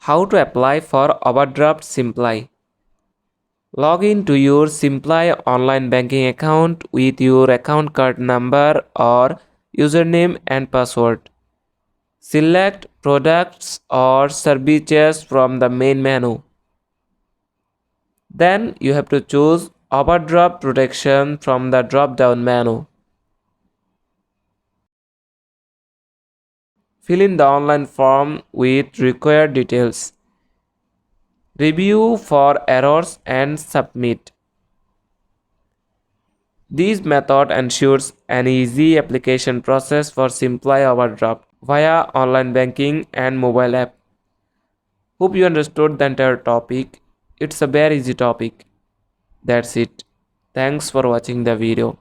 How to apply for Overdraft Simplii. Log in to your Simplii online banking account with your account card number or username and password. Select products or services from the main menu. Then you have to choose Overdraft Protection from the drop down menu. Fill in the online form with required details. Review for errors and submit. This method ensures an easy application process for Simplii Overdraft via online banking and mobile app. Hope you understood the entire topic. It's a very easy topic. That's it. Thanks for watching the video.